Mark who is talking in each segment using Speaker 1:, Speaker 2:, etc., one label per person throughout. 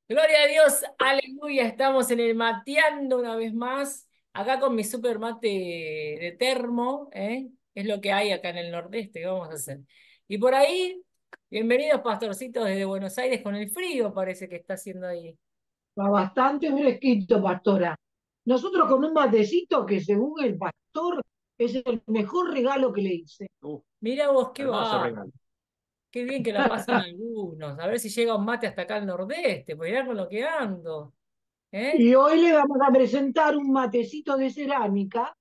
Speaker 1: Gloria a Dios, aleluya. Estamos en el mateando una vez más. Acá con mi super mate de termo, ¿eh? Es lo que hay acá en el Nordeste, ¿qué vamos a hacer? Y por ahí, bienvenidos pastorcitos desde Buenos Aires con el frío, parece que está haciendo ahí.
Speaker 2: Va bastante fresquito, pastora. Nosotros con un matecito que según el pastor es el mejor regalo que le hice.
Speaker 1: Mirá vos, qué
Speaker 3: Hermoso
Speaker 1: va,
Speaker 3: regalo.
Speaker 1: qué bien que la pasan algunos. A ver si llega un mate hasta acá al Nordeste, pues mirá con lo que ando, ¿eh?
Speaker 2: Y hoy le vamos a presentar un matecito de cerámica,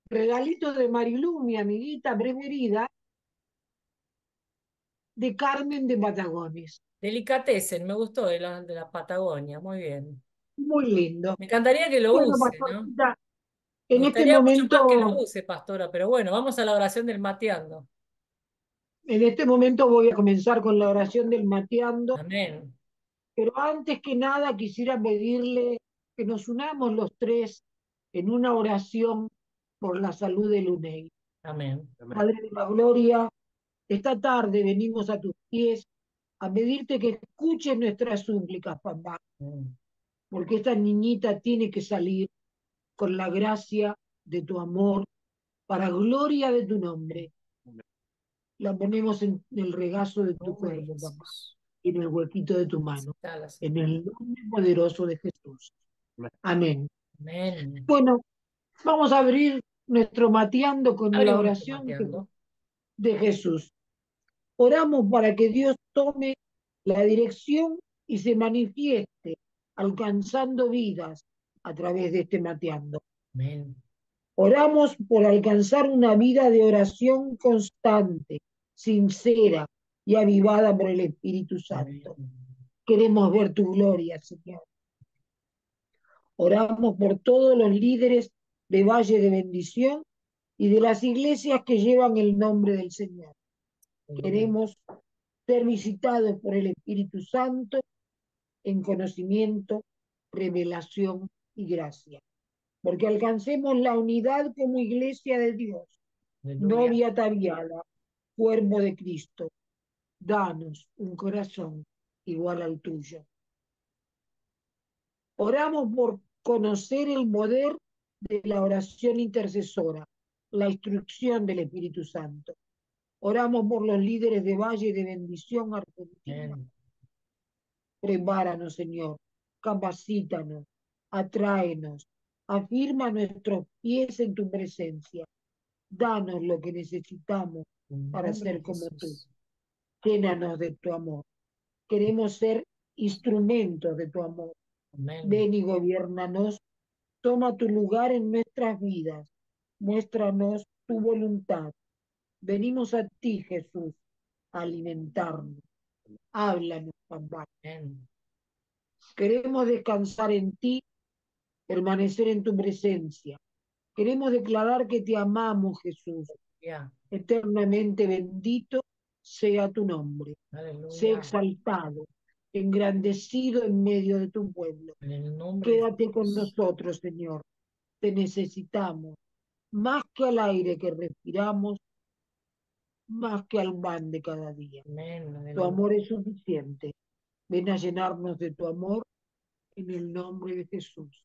Speaker 2: regalito de Marilú, mi amiguita preferida, de Carmen de Patagones.
Speaker 1: Delicatessen, me gustó de la Patagonia, muy bien.
Speaker 2: Muy lindo.
Speaker 1: Me encantaría que lo
Speaker 2: Bueno,
Speaker 1: use, ¿no?
Speaker 2: pastorcita,
Speaker 1: Me
Speaker 2: en este
Speaker 1: gustaría mucho más que lo
Speaker 2: momento,
Speaker 1: use, pastora, pero bueno, vamos a la oración del mateando.
Speaker 2: en este momento voy a comenzar con la oración del mateando.
Speaker 1: Amén,
Speaker 2: Pero antes que nada quisiera pedirle que nos unamos los tres en una oración por la salud de Luney.
Speaker 1: amén.
Speaker 3: Amén.
Speaker 2: Padre de la Gloria, esta tarde venimos a tus pies a pedirte que escuches nuestras súplicas, papá,
Speaker 1: Mm.
Speaker 2: porque esta niñita tiene que salir con la gracia de tu amor, para gloria de tu nombre. La ponemos en el regazo de tu
Speaker 1: Nombre de
Speaker 2: cuerpo, papá,
Speaker 1: Jesús.
Speaker 2: y en el huequito de tu mano,
Speaker 1: Dala,
Speaker 2: en
Speaker 1: Señor.
Speaker 2: el nombre poderoso de Jesús.
Speaker 3: Amén.
Speaker 2: Amén.
Speaker 1: Amén.
Speaker 2: Bueno, vamos a abrir nuestro mateando con la
Speaker 1: Abrimos nuestro
Speaker 2: oración
Speaker 1: mateando.
Speaker 2: de Jesús. Oramos para que Dios tome la dirección y se manifieste alcanzando vidas a través de este mateando.
Speaker 1: Amén.
Speaker 2: Oramos por alcanzar una vida de oración constante, sincera y avivada por el Espíritu
Speaker 1: Amén.
Speaker 2: Santo. Queremos ver tu gloria, Señor. Oramos por todos los líderes de Valle de Bendición y de las iglesias que llevan el nombre del Señor.
Speaker 1: Aleluya.
Speaker 2: Queremos ser visitados por el Espíritu Santo en conocimiento, revelación y gracia. Porque alcancemos la unidad como iglesia de Dios,
Speaker 1: Aleluya.
Speaker 2: novia ataviada, cuerpo de Cristo. Danos un corazón igual al tuyo. Oramos por conocer el poder de la oración intercesora, la instrucción del Espíritu Santo. Oramos por los líderes de Valle de Bendición Argentina.
Speaker 1: Amén.
Speaker 2: Prepáranos, Señor, capacítanos, atráenos, afirma nuestros pies en tu presencia. Danos lo que necesitamos
Speaker 1: En
Speaker 2: para
Speaker 1: nombre de
Speaker 2: ser como tú.
Speaker 1: Jesús.
Speaker 2: Llénanos de tu amor. Queremos ser instrumentos de tu amor.
Speaker 1: Amén.
Speaker 2: Ven y gobiernanos. Toma tu lugar en nuestras vidas. Muéstranos tu voluntad. Venimos a ti, Jesús, a alimentarnos. Háblanos, papá.
Speaker 1: Amén.
Speaker 2: Queremos descansar en ti, permanecer en tu presencia. Queremos declarar que te amamos, Jesús.
Speaker 1: Ya.
Speaker 2: Eternamente bendito sea tu nombre. Sé
Speaker 1: Aleluya.
Speaker 2: exaltado, engrandecido en medio de tu pueblo.
Speaker 1: En el nombre de
Speaker 2: Quédate con
Speaker 1: Jesús.
Speaker 2: nosotros, Señor. Te necesitamos, más que al aire que respiramos, más que al pan de cada día.
Speaker 1: Amén.
Speaker 2: Tu
Speaker 1: Aleluya.
Speaker 2: amor es suficiente. Ven a llenarnos de tu amor en el nombre de Jesús.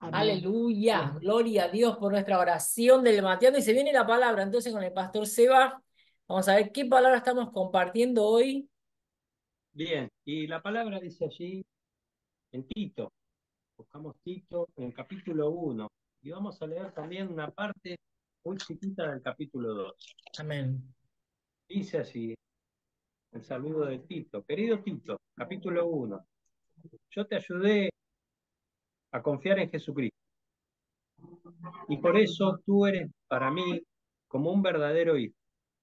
Speaker 2: Amén. Y
Speaker 1: Aleluya,
Speaker 2: amén.
Speaker 1: gloria a Dios por nuestra oración del mateando. Y se viene la palabra entonces con el pastor Seba. Vamos a ver qué palabra estamos compartiendo hoy.
Speaker 3: Bien, y la palabra dice allí en Tito, buscamos Tito en el capítulo 1, y vamos a leer también una parte muy chiquita del capítulo 2.
Speaker 1: Amén.
Speaker 3: Dice así, el saludo de Tito. Querido Tito, capítulo 1, yo te ayudé a confiar en Jesucristo, y por eso tú eres para mí como un verdadero hijo.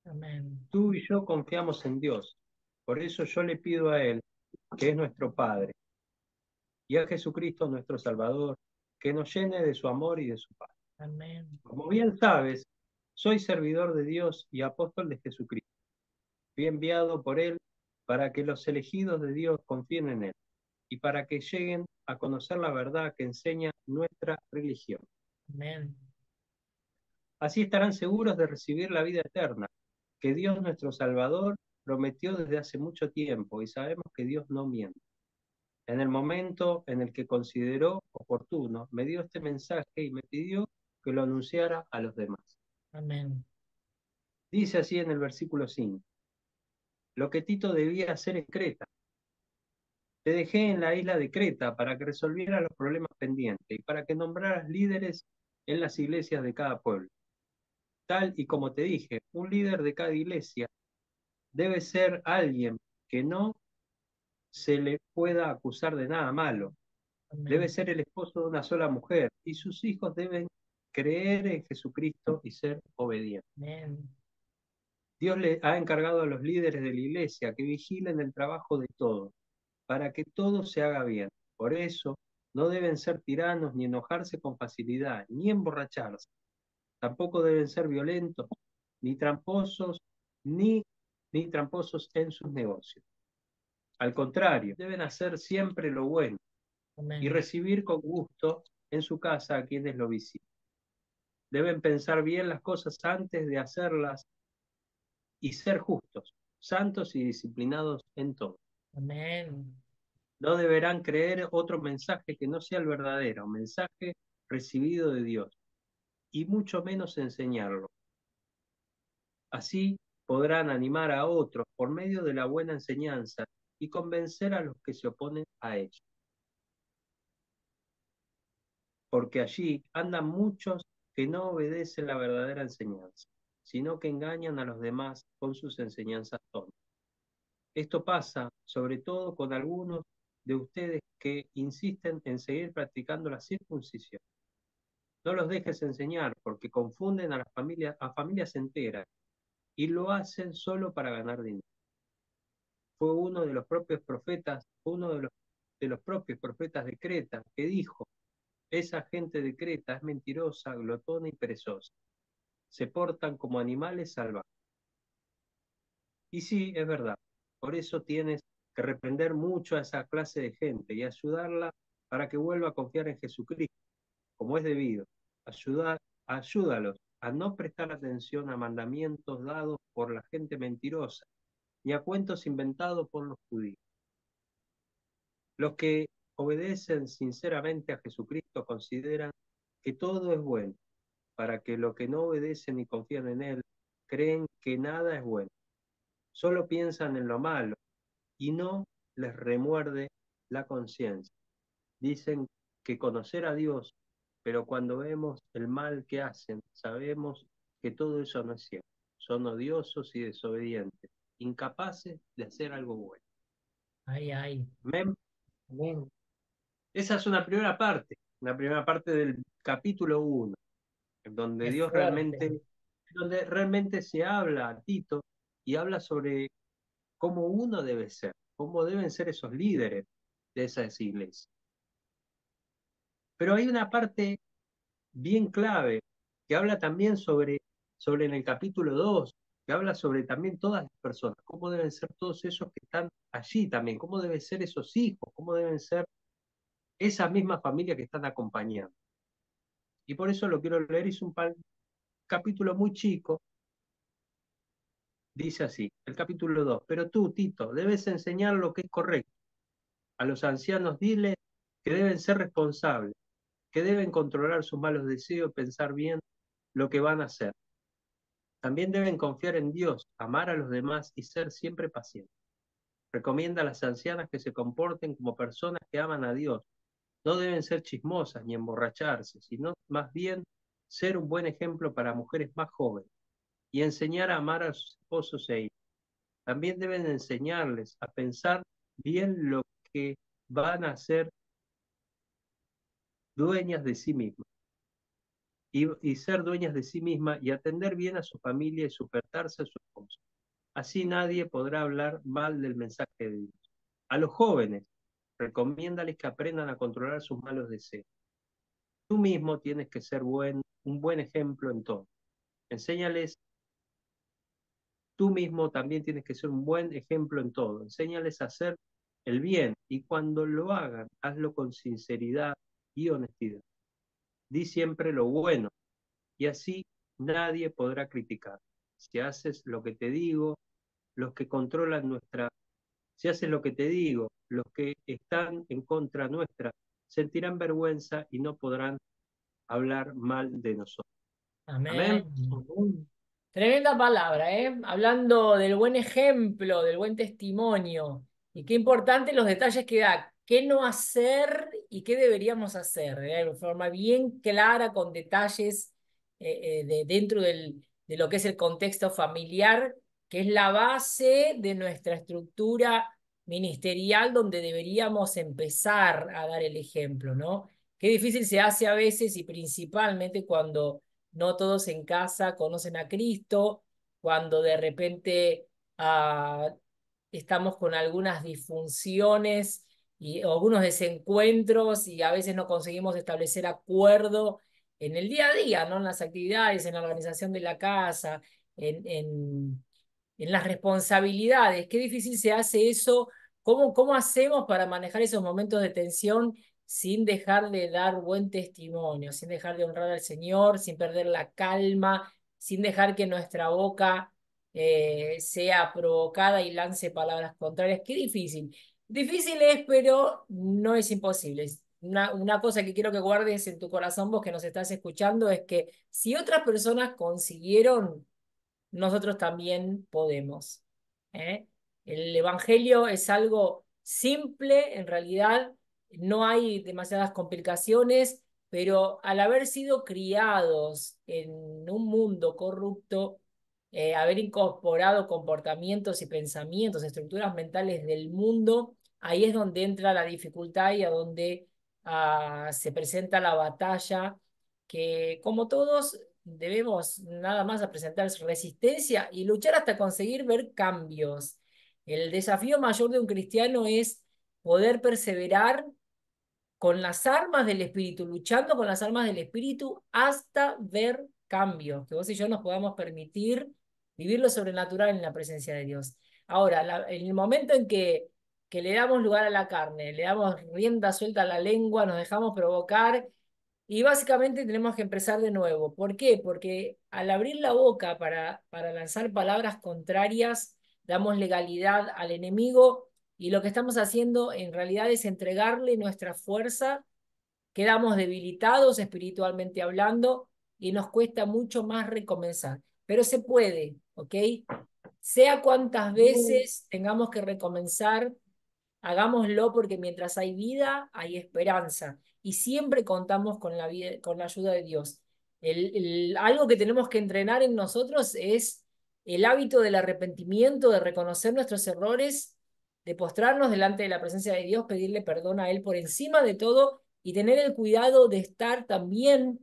Speaker 1: Amén.
Speaker 3: Tú y yo confiamos en Dios, por eso yo le pido a Él, que es nuestro Padre, y a Jesucristo nuestro Salvador, que nos llene de su amor y de su paz.
Speaker 1: Amén.
Speaker 3: Como bien sabes, soy servidor de Dios y apóstol de Jesucristo. Fui enviado por Él para que los elegidos de Dios confíen en Él y para que lleguen a conocer la verdad que enseña nuestra religión.
Speaker 1: Amén.
Speaker 3: Así estarán seguros de recibir la vida eterna, que Dios nuestro Salvador prometió desde hace mucho tiempo, y sabemos que Dios no miente. En el momento en el que consideró oportuno, me dio este mensaje y me pidió que lo anunciara a los demás.
Speaker 1: Amén.
Speaker 3: Dice así en el versículo 5, lo que Tito debía hacer en Creta. Te dejé en la isla de Creta para que resolvieras los problemas pendientes y para que nombraras líderes en las iglesias de cada pueblo. Tal y como te dije, un líder de cada iglesia debe ser alguien que no se le pueda acusar de nada malo. Debe
Speaker 1: Amén.
Speaker 3: ser el esposo de una sola mujer y sus hijos deben creer en Jesucristo y ser obedientes.
Speaker 1: Amén.
Speaker 3: Dios le ha encargado a los líderes de la iglesia que vigilen el trabajo de todos, para que todo se haga bien. Por eso, no deben ser tiranos ni enojarse con facilidad, ni emborracharse. Tampoco deben ser violentos, ni tramposos, ni, ni tramposos en sus negocios. Al contrario, deben hacer siempre lo bueno y
Speaker 1: Amén.
Speaker 3: recibir con gusto en su casa a quienes lo visiten. Deben pensar bien las cosas antes de hacerlas y ser justos, santos y disciplinados en todo.
Speaker 1: Amén.
Speaker 3: No deberán creer otro mensaje que no sea el verdadero, mensaje recibido de Dios, y mucho menos enseñarlo. Así podrán animar a otros por medio de la buena enseñanza y convencer a los que se oponen a ella. Porque allí andan muchos que no obedecen la verdadera enseñanza, sino que engañan a los demás con sus enseñanzas tontas. Esto pasa sobre todo con algunos de ustedes que insisten en seguir practicando la circuncisión. No los dejes enseñar porque confunden a familias enteras y lo hacen solo para ganar dinero. Fue uno de los propios profetas, de los propios profetas de Creta que dijo, esa gente de Creta es mentirosa, glotona y perezosa. Se portan como animales salvajes. Y sí, es verdad. Por eso tienes que reprender mucho a esa clase de gente y ayudarla para que vuelva a confiar en Jesucristo, como es debido. Ayúdalos a no prestar atención a mandamientos dados por la gente mentirosa, ni a cuentos inventados por los judíos. Los que obedecen sinceramente a Jesucristo consideran que todo es bueno, para que los que no obedecen y confían en Él creen que nada es bueno. Solo piensan en lo malo y no les remuerde la conciencia. Dicen que conocer a Dios, pero cuando vemos el mal que hacen, sabemos que todo eso no es cierto. Son odiosos y desobedientes, incapaces de hacer algo bueno.
Speaker 1: Ay, ay.
Speaker 3: Amén.
Speaker 2: Amén.
Speaker 3: Esa es una primera parte del capítulo 1,
Speaker 1: Qué fuerte.
Speaker 3: donde realmente se habla a Tito y habla sobre cómo uno debe ser, cómo deben ser esos líderes de esas iglesias. Pero hay una parte bien clave que habla también sobre en el capítulo 2 que habla sobre también todas las personas, cómo deben ser todos esos que están allí también, cómo deben ser esos hijos, cómo deben ser esa misma familia que están acompañando. Y por eso lo quiero leer, es un capítulo muy chico, dice así, el capítulo 2 pero tú, Tito, debes enseñar lo que es correcto. A los ancianos dile que deben ser responsables, que deben controlar sus malos deseos, pensar bien lo que van a hacer. También deben confiar en Dios, amar a los demás y ser siempre pacientes. Recomienda a las ancianas que se comporten como personas que aman a Dios. No deben ser chismosas ni emborracharse, sino más bien ser un buen ejemplo para mujeres más jóvenes y enseñar a amar a sus esposos e hijos. También deben enseñarles a pensar bien lo que van a ser dueñas de sí mismas y ser dueñas de sí mismas y atender bien a su familia y sujetarse a su esposo. Así nadie podrá hablar mal del mensaje de Dios. A los jóvenes, recomiéndales que aprendan a controlar sus malos deseos. Tú mismo tienes que ser un buen ejemplo en todo. Enséñales, tú mismo también tienes que ser un buen ejemplo en todo. Enséñales a hacer el bien y cuando lo hagan, hazlo con sinceridad y honestidad. Di siempre lo bueno y así nadie podrá criticar. Si haces lo que te digo, los que controlan nuestra Si haces lo que te digo, los que están en contra nuestra sentirán vergüenza y no podrán hablar mal de nosotros. Amén.
Speaker 1: Amén. Tremenda palabra, ¿eh? Hablando del buen ejemplo, del buen testimonio. Y qué importante los detalles que da. Qué no hacer y qué deberíamos hacer, ¿eh? De forma bien clara, con detalles dentro de lo que es el contexto familiar, que es la base de nuestra estructura ministerial, donde deberíamos empezar a dar el ejemplo, ¿no? Qué difícil se hace a veces y principalmente cuando no todos en casa conocen a Cristo, cuando de repente estamos con algunas disfunciones y o algunos desencuentros y a veces no conseguimos establecer acuerdo en el día a día, ¿no? En las actividades, en la organización de la casa, en las responsabilidades. Qué difícil se hace eso. ¿Cómo hacemos para manejar esos momentos de tensión sin dejar de dar buen testimonio, sin dejar de honrar al Señor, sin perder la calma, sin dejar que nuestra boca sea provocada y lance palabras contrarias? Qué difícil. Difícil es, pero no es imposible. Una cosa que quiero que guardes en tu corazón, vos que nos estás escuchando, es que si otras personas consiguieron, nosotros también podemos. ¿Eh? El Evangelio es algo simple, en realidad no hay demasiadas complicaciones, pero al haber sido criados en un mundo corrupto, haber incorporado comportamientos y pensamientos, estructuras mentales del mundo, ahí es donde entra la dificultad y a donde se presenta la batalla, que como todos debemos nada más a presentar resistencia y luchar hasta conseguir ver cambios. El desafío mayor de un cristiano es poder perseverar con las armas del Espíritu, luchando con las armas del Espíritu hasta ver cambios, que vos y yo nos podamos permitir vivir lo sobrenatural en la presencia de Dios. Ahora, en el momento en que le damos lugar a la carne, le damos rienda suelta a la lengua, nos dejamos provocar y básicamente tenemos que empezar de nuevo. ¿Por qué? Porque al abrir la boca para lanzar palabras contrarias, damos legalidad al enemigo y lo que estamos haciendo en realidad es entregarle nuestra fuerza, quedamos debilitados espiritualmente hablando y nos cuesta mucho más recomenzar. Pero se puede, ¿ok? Sea cuantas veces tengamos que recomenzar, hagámoslo porque mientras hay vida, hay esperanza. Y siempre contamos con la, vida, con la ayuda de Dios. Algo que tenemos que entrenar en nosotros es el hábito del arrepentimiento, de reconocer nuestros errores, de postrarnos delante de la presencia de Dios, pedirle perdón a Él por encima de todo y tener el cuidado de estar también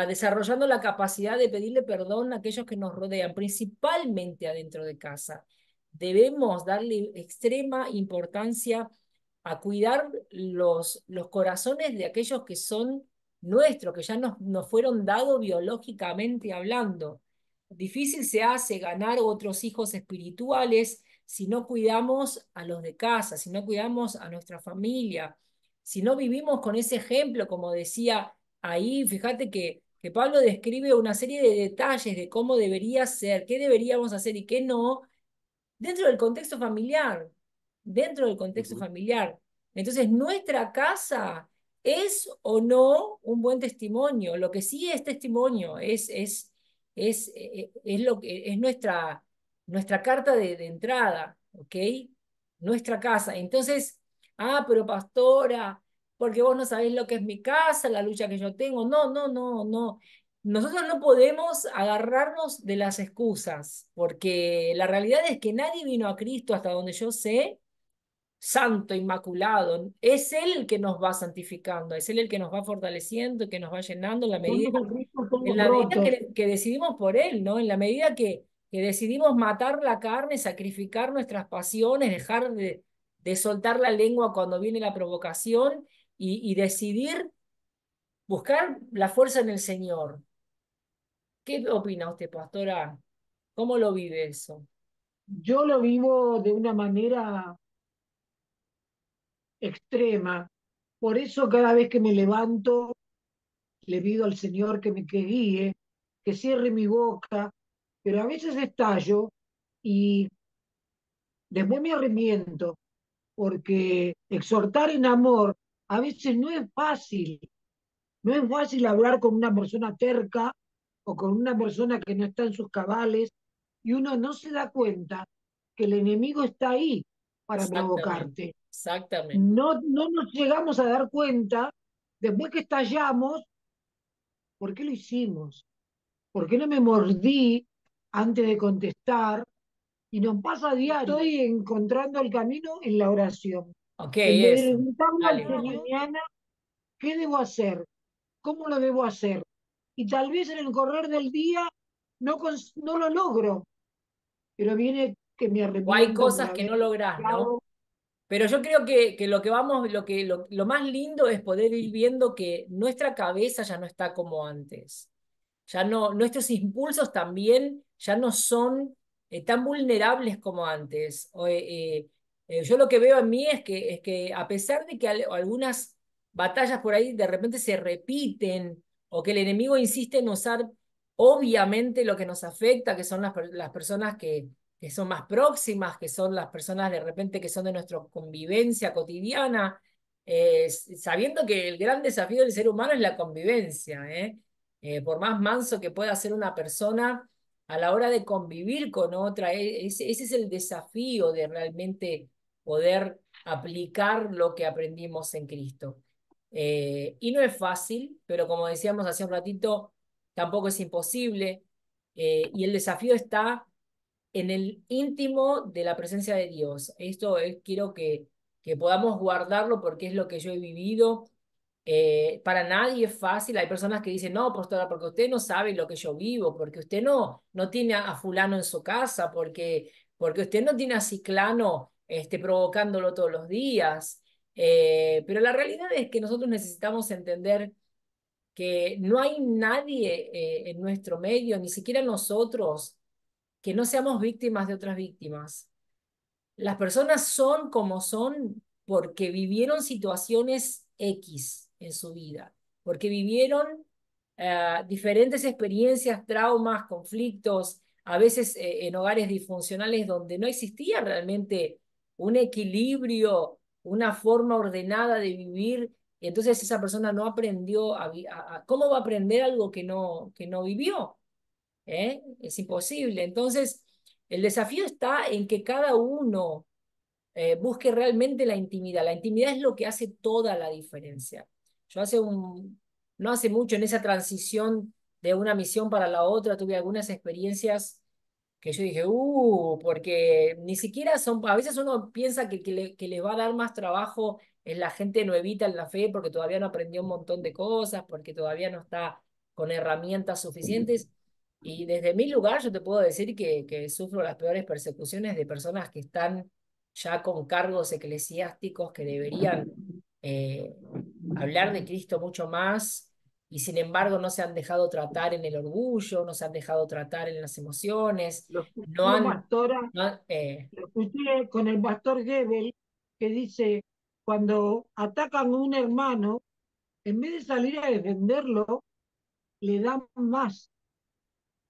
Speaker 1: desarrollando la capacidad de pedirle perdón a aquellos que nos rodean, principalmente adentro de casa. Debemos darle extrema importancia a cuidar los corazones de aquellos que son nuestros, que ya nos fueron dados biológicamente hablando. Difícil se hace ganar otros hijos espirituales si no cuidamos a los de casa, si no cuidamos a nuestra familia, si no vivimos con ese ejemplo, como decía ahí, fíjate que Pablo describe una serie de detalles de cómo debería ser, qué deberíamos hacer y qué no, dentro del contexto familiar, dentro del contexto familiar. Entonces, nuestra casa es o no un buen testimonio. Lo que sí es testimonio es lo que es nuestra carta de entrada, ¿ok? Nuestra casa. Entonces, pero pastora, porque vos no sabés lo que es mi casa, la lucha que yo tengo. No, no, no, no. Nosotros no podemos agarrarnos de las excusas, porque la realidad es que nadie vino a Cristo hasta donde yo sé, santo, inmaculado. Es Él el que nos va santificando, es Él el que nos va fortaleciendo, que nos va llenando
Speaker 2: Estamos a Cristo
Speaker 1: en
Speaker 2: todos
Speaker 1: la medida
Speaker 2: rotos.
Speaker 1: que decidimos por Él, ¿no? En la medida que decidimos matar la carne, sacrificar nuestras pasiones, dejar de soltar la lengua cuando viene la provocación y decidir buscar la fuerza en el Señor. ¿Qué opina usted, pastora? ¿Cómo lo vive eso?
Speaker 2: Yo lo vivo de una manera extrema. Por eso cada vez que me levanto, le pido al Señor que guíe, que cierre mi boca, pero a veces estallo y después me arrepiento porque exhortar en amor a veces no es fácil. No es fácil hablar con una persona terca o con una persona que no está en sus cabales y uno no se da cuenta que el enemigo está ahí para
Speaker 1: Exactamente,
Speaker 2: provocarte.
Speaker 1: exactamente.
Speaker 2: No nos llegamos a dar cuenta, después que estallamos, ¿por qué lo hicimos? ¿Por qué no me mordí antes de contestar? Y nos pasa a diario. Estoy encontrando el camino en la oración.
Speaker 1: Ok,
Speaker 2: En vez de
Speaker 1: eso.
Speaker 2: preguntarle al
Speaker 1: Dale, Guille.
Speaker 2: Señor, mañana, ¿qué debo hacer? ¿Cómo lo debo hacer? Y tal vez en el correr del día no lo logro, pero viene que me
Speaker 1: O hay
Speaker 2: arrepiento por
Speaker 1: cosas que
Speaker 2: haber
Speaker 1: no lográs, ¿no?
Speaker 2: pecado.
Speaker 1: Pero yo creo que lo que vamos, lo más lindo es poder ir viendo que nuestra cabeza ya no está como antes. Ya no, nuestros impulsos también ya no son tan vulnerables como antes. Yo lo que veo en mí es que a pesar de que algunas batallas por ahí de repente se repiten o que el enemigo insiste en usar obviamente lo que nos afecta, que son las personas que son más próximas, que son las personas de repente que son de nuestra convivencia cotidiana, sabiendo que el gran desafío del ser humano es la convivencia, ¿eh? Por más manso que pueda ser una persona, a la hora de convivir con otra, ese es el desafío de realmente poder aplicar lo que aprendimos en Cristo. Y no es fácil, pero como decíamos hace un ratito, tampoco es imposible. Y el desafío está en el íntimo de la presencia de Dios. Esto quiero que podamos guardarlo porque es lo que yo he vivido. Para nadie es fácil. Hay personas que dicen, no, pastora, porque usted no sabe lo que yo vivo, porque usted no tiene a fulano en su casa, porque usted no tiene a ciclano provocándolo todos los días. Pero la realidad es que nosotros necesitamos entender que no hay nadie en nuestro medio, ni siquiera nosotros, que no seamos víctimas de otras víctimas. Las personas son como son porque vivieron situaciones X en su vida, porque vivieron diferentes experiencias, traumas, conflictos, a veces en hogares disfuncionales donde no existía realmente un equilibrio, una forma ordenada de vivir. Y entonces esa persona no aprendió ¿cómo va a aprender algo que no vivió? ¿Eh? Es imposible. Entonces, el desafío está en que cada uno busque realmente la intimidad. La intimidad es lo que hace toda la diferencia. Yo no hace mucho en esa transición de una misión para la otra, tuve algunas experiencias que yo dije, porque ni siquiera son, a veces uno piensa que le va a dar más trabajo en la gente nuevita en la fe, porque todavía no aprendió un montón de cosas, porque todavía no está con herramientas suficientes. Y desde mi lugar yo te puedo decir que sufro las peores persecuciones de personas que están ya con cargos eclesiásticos que deberían eh, hablar de Cristo mucho más y sin embargo no se han dejado tratar en el orgullo, no se han dejado tratar en las emociones,
Speaker 2: Lo
Speaker 1: no
Speaker 2: escuché,
Speaker 1: han...
Speaker 2: pastora,
Speaker 1: no han- eh,
Speaker 2: lo escuché con el pastor Gebel, que dice, cuando atacan a un hermano, en vez de salir a defenderlo, le dan más.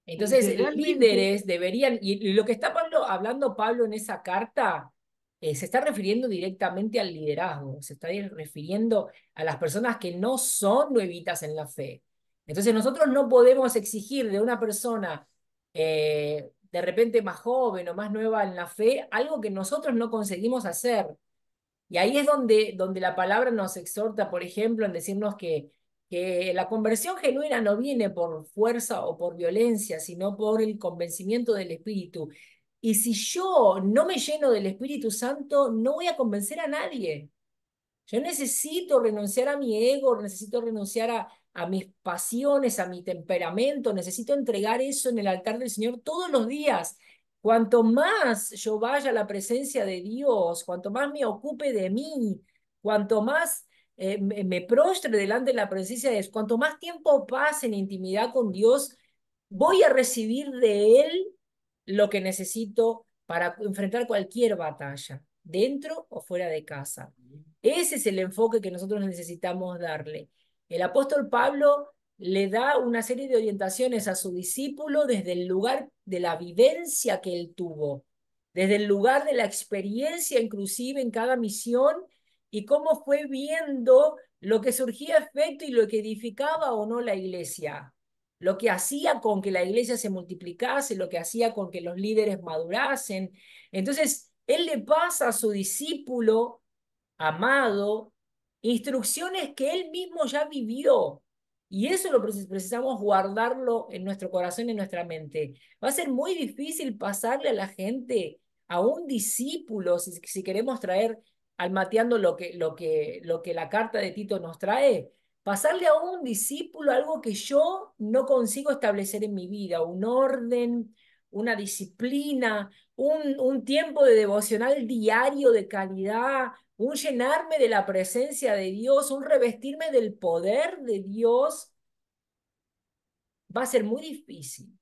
Speaker 2: Y
Speaker 1: Entonces,
Speaker 2: dice, realmente,
Speaker 1: líderes deberían, y lo que está hablando Pablo en esa carta, se está refiriendo directamente al liderazgo, se está refiriendo a las personas que no son nuevitas en la fe. Entonces, nosotros no podemos exigir de una persona de repente más joven o más nueva en la fe algo que nosotros no conseguimos hacer. Y ahí es donde la palabra nos exhorta, por ejemplo, en decirnos que la conversión genuina no viene por fuerza o por violencia, sino por el convencimiento del Espíritu. Y si yo no me lleno del Espíritu Santo, no voy a convencer a nadie. Yo necesito renunciar a mi ego, necesito renunciar a mis pasiones, a mi temperamento, necesito entregar eso en el altar del Señor todos los días. Cuanto más yo vaya a la presencia de Dios, cuanto más me ocupe de mí, cuanto más me prostre delante de la presencia de Dios, cuanto más tiempo pase en intimidad con Dios, voy a recibir de Él lo que necesito para enfrentar cualquier batalla, dentro o fuera de casa. Ese es el enfoque que nosotros necesitamos darle. El apóstol Pablo le da una serie de orientaciones a su discípulo desde el lugar de la vivencia que él tuvo. desde el lugar de la experiencia, inclusive en cada misión, y cómo fue viendo lo que surgía efecto y lo que edificaba o no la iglesia, lo que hacía con que la iglesia se multiplicase, lo que hacía con que los líderes madurasen. Entonces, él le pasa a su discípulo amado instrucciones que él mismo ya vivió. Y eso lo precisamos guardarlo en nuestro corazón y en nuestra mente. Va a ser muy difícil pasarle a la gente, a un discípulo, si queremos traer al mateando lo que la carta de Tito nos trae, pasarle a un discípulo algo que yo no consigo establecer en mi vida, un orden, una disciplina, un tiempo de devocional diario de calidad, un llenarme de la presencia de Dios, un revestirme del poder de Dios, va a ser muy difícil.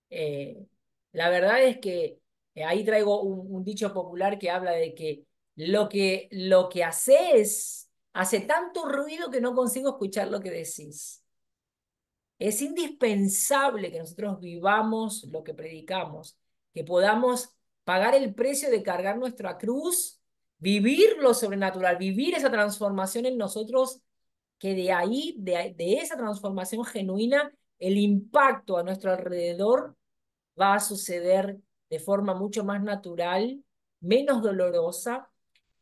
Speaker 1: Eh, la verdad es que ahí traigo un dicho popular que habla de que lo que haces hace tanto ruido que no consigo escuchar lo que decís. Es indispensable que nosotros vivamos lo que predicamos, que podamos pagar el precio de cargar nuestra cruz, vivir lo sobrenatural, vivir esa transformación en nosotros, que de ahí, de esa transformación genuina, el impacto a nuestro alrededor va a suceder de forma mucho más natural, menos dolorosa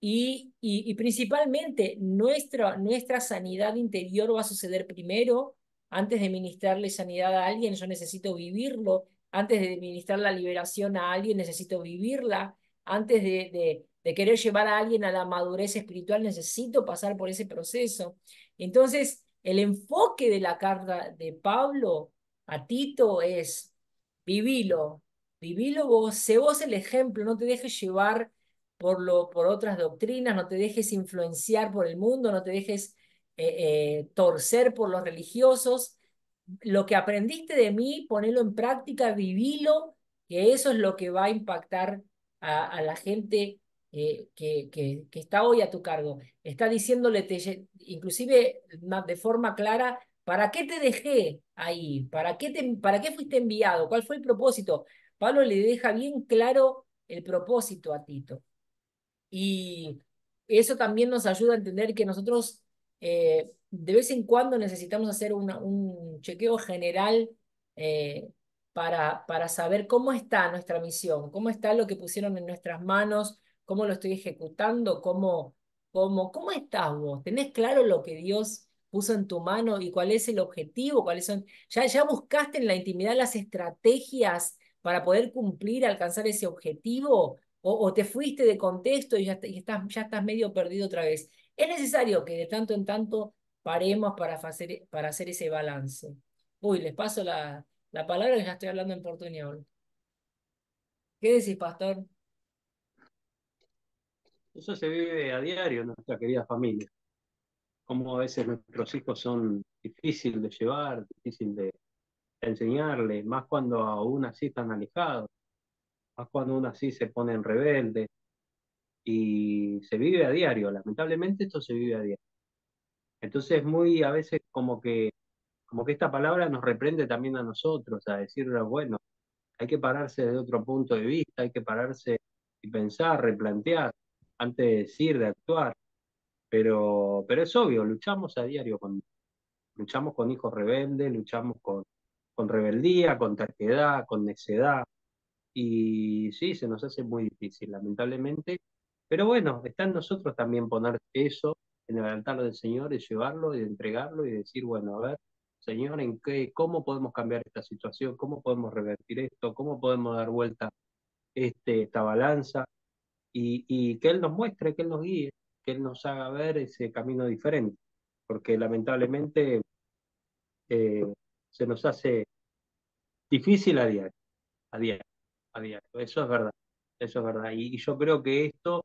Speaker 1: y principalmente nuestra sanidad interior va a suceder primero. Antes de ministrarle sanidad a alguien, yo necesito vivirlo. Antes de ministrar la liberación a alguien, necesito vivirla. Antes de querer llevar a alguien a la madurez espiritual, necesito pasar por ese proceso. Entonces, el enfoque de la carta de Pablo a Tito es: vivilo, vivilo vos, sé vos el ejemplo, no te dejes llevar por otras doctrinas, no te dejes influenciar por el mundo, no te dejes torcer por los religiosos. Lo que aprendiste de mí, ponelo en práctica, vivilo, que eso es lo que va a impactar a la gente que está hoy a tu cargo. Está diciéndole, inclusive de forma clara, ¿para qué te dejé ahí? ¿Para qué fuiste enviado? ¿Cuál fue el propósito? Pablo le deja bien claro el propósito a Tito. Y eso también nos ayuda a entender que nosotros de vez en cuando necesitamos hacer un chequeo general eh, para saber cómo está nuestra misión, cómo está lo que pusieron en nuestras manos, cómo lo estoy ejecutando, cómo estás vos. ¿Tenés claro lo que Dios puso en tu mano y cuál es el objetivo? ¿Cuáles son? ¿Ya buscaste en la intimidad las estrategias para poder cumplir, alcanzar ese objetivo? ¿O te fuiste de contexto y ya estás medio perdido otra vez? Es necesario que de tanto en tanto paremos para hacer ese balance. Uy, les paso la palabra, que ya estoy hablando en portuñol. ¿Qué decís, pastor?
Speaker 3: Eso se vive a diario en nuestra querida familia. Como a veces nuestros hijos son difíciles de llevar, difíciles de enseñarles, más cuando aún así están alejados, más cuando aún así se ponen rebeldes. Y se vive a diario, lamentablemente esto se vive a diario. Entonces muy a veces como que esta palabra nos reprende también a nosotros, a decir, bueno, hay que pararse desde otro punto de vista, hay que pararse y pensar, replantear, antes de decir, de actuar. Pero es obvio, luchamos con hijos rebeldes, luchamos con rebeldía, con terquedad, con necedad. Y sí, se nos hace muy difícil, lamentablemente. Pero bueno, está en nosotros también poner eso en el altar del Señor y llevarlo y entregarlo y decir, bueno, a ver, Señor, cómo podemos cambiar esta situación? ¿Cómo podemos revertir esto? ¿Cómo podemos dar vuelta esta balanza? Y que Él nos muestre, que Él nos guíe, que Él nos haga ver ese camino diferente. Porque lamentablemente eh, se nos hace difícil a diario, a diario, a diario. Eso es verdad, eso es verdad. Y yo creo que esto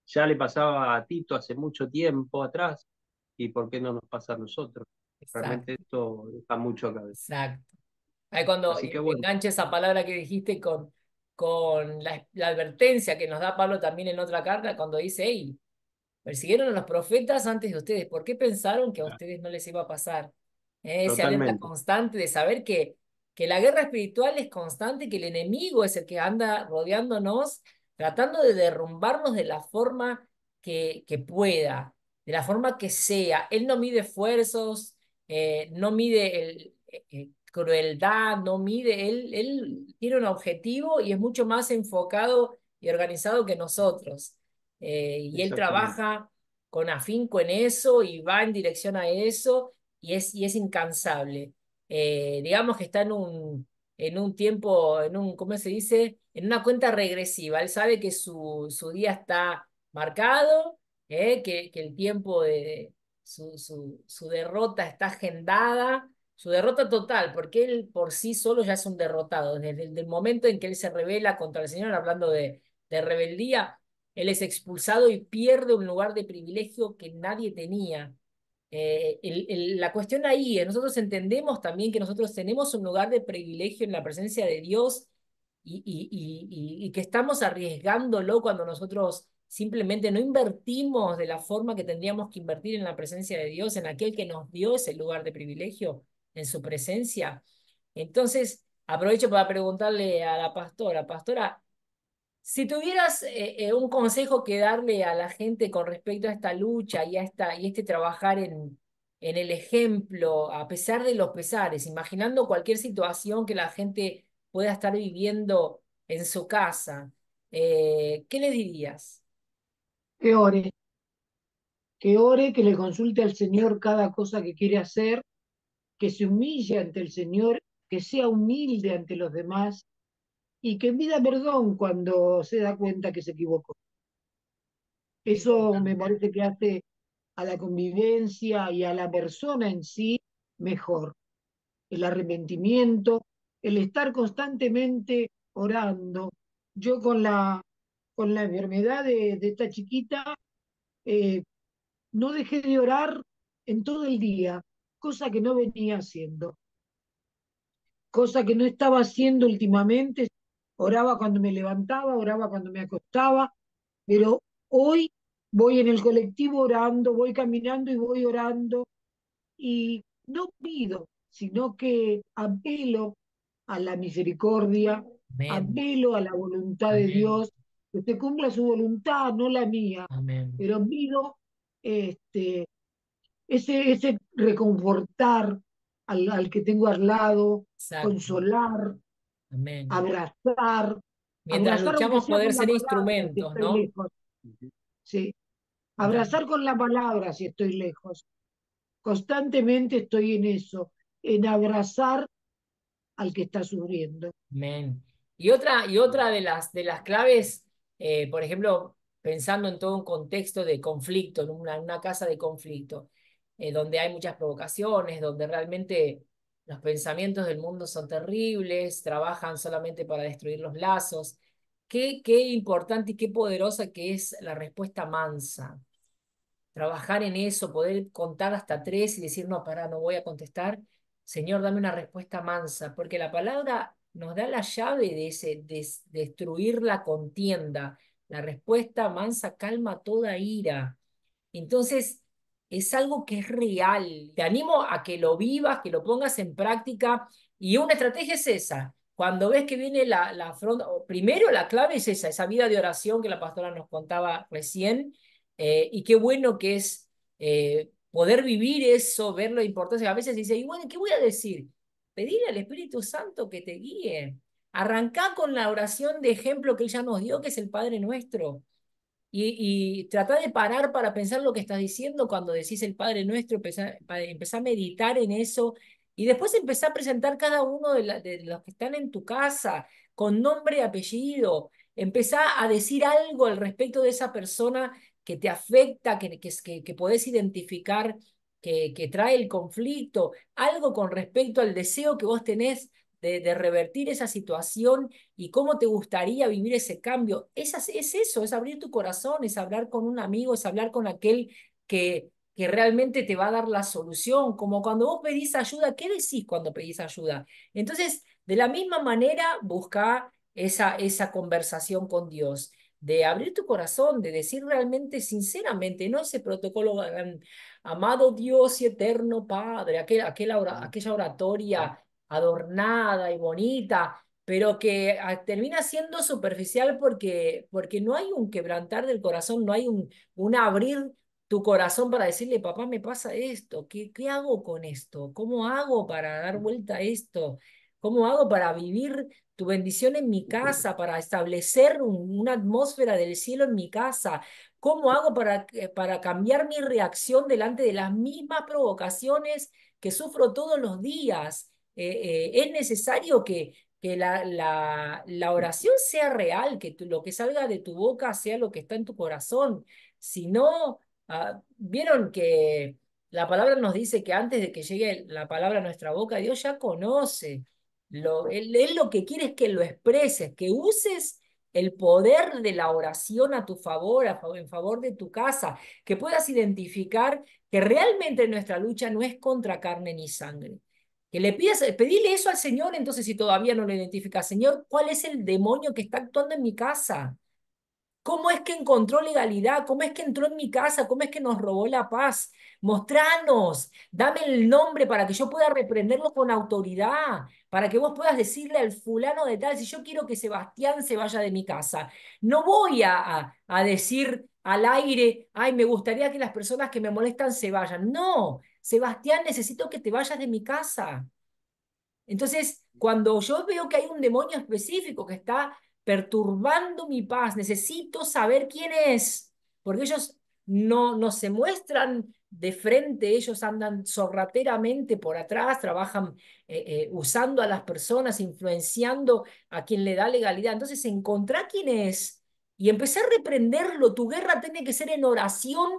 Speaker 3: ya le pasaba a Tito hace mucho tiempo atrás, y por qué no nos pasa a nosotros. Realmente
Speaker 1: Exacto,
Speaker 3: esto está mucho acá.
Speaker 1: exacto. Ahí cuando
Speaker 3: Así que bueno,
Speaker 1: enganche esa palabra que dijiste con la advertencia que nos da Pablo también en otra carta, cuando dice: hey, persiguieron a los profetas antes de ustedes. ¿Por qué pensaron que a ustedes no les iba a pasar? Esa alerta
Speaker 3: totalmente,
Speaker 1: constante de saber que la guerra espiritual es constante, que el enemigo es el que anda rodeándonos tratando de derrumbarnos de la forma que pueda, de la forma que sea. Él no mide esfuerzos, no mide crueldad, no mide, él tiene un objetivo y es mucho más enfocado y organizado que nosotros. Y él
Speaker 3: Exactamente.
Speaker 1: trabaja con afinco en eso y va en dirección a eso y es incansable. Digamos que está en un tiempo, ¿cómo se dice? En una cuenta regresiva. Él sabe que su día está marcado, que el tiempo de su derrota está agendada, su derrota total, porque él por sí solo ya es un derrotado. Desde el momento en que él se rebela contra el Señor, hablando de rebeldía, él es expulsado y pierde un lugar de privilegio que nadie tenía. La cuestión ahí es, nosotros entendemos también que nosotros tenemos un lugar de privilegio en la presencia de Dios y que estamos arriesgándolo cuando nosotros simplemente no invertimos de la forma que tendríamos que invertir en la presencia de Dios, en aquel que nos dio ese lugar de privilegio, en su presencia. Entonces, aprovecho para preguntarle a la pastora, pastora, si tuvieras un consejo que darle a la gente con respecto a esta lucha y este trabajar en el ejemplo, a pesar de los pesares, imaginando cualquier situación que la gente pueda estar viviendo en su casa, ¿qué le dirías?
Speaker 2: Que ore, que ore, que le consulte al Señor cada cosa que quiere hacer, que se humille ante el Señor, que sea humilde ante los demás y que pida perdón cuando se da cuenta que se equivocó.
Speaker 1: Qué
Speaker 2: Eso me
Speaker 1: importante.
Speaker 2: parece que hace a la convivencia y a la persona en sí mejor. El arrepentimiento, el estar constantemente orando. Yo con la enfermedad de esta chiquita, eh, no dejé de orar en todo el día, cosa que no venía haciendo, cosa que no estaba haciendo últimamente. Oraba cuando me levantaba, oraba cuando me acostaba, pero hoy voy en el colectivo orando, voy caminando y voy orando y no pido, sino que apelo a la misericordia,
Speaker 1: Amén,
Speaker 2: apelo a la voluntad de
Speaker 1: amén,
Speaker 2: Dios, que se cumpla su voluntad, no la mía,
Speaker 1: amén.
Speaker 2: pero pido este, ese reconfortar al que tengo al lado,
Speaker 1: Exacto,
Speaker 2: consolar,
Speaker 1: amén.
Speaker 2: abrazar,
Speaker 1: Mientras
Speaker 2: abrazar aunque
Speaker 1: luchamos,
Speaker 2: sea
Speaker 1: poder
Speaker 2: con la
Speaker 1: ser
Speaker 2: palabra si
Speaker 1: instrumentos,
Speaker 2: estoy
Speaker 1: ¿no?
Speaker 2: lejos, ¿sí?
Speaker 1: Mientras
Speaker 2: Abrazar con la palabra si estoy lejos. Constantemente estoy en eso, en abrazar al que está sufriendo.
Speaker 1: Men. Y otra de las claves, por ejemplo, pensando en todo un contexto de conflicto, en una casa de conflicto, donde hay muchas provocaciones, donde realmente los pensamientos del mundo son terribles, trabajan solamente para destruir los lazos. Qué importante y qué poderosa que es la respuesta mansa, trabajar en eso, poder contar hasta tres y decir, no, pará, no voy a contestar. Señor, dame una respuesta mansa, porque la palabra nos da la llave de destruir la contienda. La respuesta mansa calma toda ira. Entonces, es algo que es real. Te animo a que lo vivas, que lo pongas en práctica. Y una estrategia es esa. Cuando ves que viene la afronta, primero la clave es esa vida de oración que la pastora nos contaba recién. Y qué bueno que es poder vivir eso, ver la importancia. A veces dice, y bueno, ¿qué voy a decir? Pedirle al Espíritu Santo que te guíe. Arrancá con la oración de ejemplo que Él ya nos dio, que es el Padre Nuestro. Y trata de parar para pensar lo que estás diciendo cuando decís el Padre Nuestro, empezá a meditar en eso y después empezá a presentar cada uno de los que están en tu casa con nombre y apellido. Empezá a decir algo al respecto de esa persona que te afecta, que podés identificar que trae el conflicto, algo con respecto al deseo que vos tenés de revertir esa situación y cómo te gustaría vivir ese cambio. Es eso, es abrir tu corazón, es hablar con un amigo, es hablar con aquel que realmente te va a dar la solución. Como cuando vos pedís ayuda, ¿qué decís cuando pedís ayuda? Entonces, de la misma manera, busca esa conversación con Dios. De abrir tu corazón, de decir realmente, sinceramente, no ese protocolo, amado Dios y eterno Padre, aquella oratoria adornada y bonita, pero que termina siendo superficial porque no hay un quebrantar del corazón, no hay un abrir tu corazón para decirle, papá, me pasa esto, ¿qué hago con esto? ¿Cómo hago para dar vuelta a esto? ¿Cómo hago para vivir tu bendición en mi casa, para establecer una atmósfera del cielo en mi casa? ¿Cómo hago para cambiar mi reacción delante de las mismas provocaciones que sufro todos los días? Es necesario que la oración sea real, que lo que salga de tu boca sea lo que está en tu corazón. Si no, vieron que la palabra nos dice que antes de que llegue la palabra a nuestra boca, Dios ya conoce. Él lo que quiere es que lo expreses, que uses el poder de la oración a tu favor, en favor de tu casa, que puedas identificar que realmente nuestra lucha no es contra carne ni sangre. Que le pidas, pedile eso al Señor, entonces si todavía no lo identificas, Señor, ¿cuál es el demonio que está actuando en mi casa? ¿Cómo es que encontró legalidad? ¿Cómo es que entró en mi casa? ¿Cómo es que nos robó la paz? Mostranos, dame el nombre para que yo pueda reprenderlo con autoridad, para que vos puedas decirle al fulano de tal, si yo quiero que Sebastián se vaya de mi casa, no voy a decir al aire, ay, me gustaría que las personas que me molestan se vayan. No, Sebastián, necesito que te vayas de mi casa. Entonces, cuando yo veo que hay un demonio específico que está perturbando mi paz, necesito saber quién es, porque ellos no se muestran de frente, ellos andan sorrateramente por atrás, trabajan usando a las personas, influenciando a quien le da legalidad. Entonces, encontrar quién es y empezar a reprenderlo. Tu guerra tiene que ser en oración,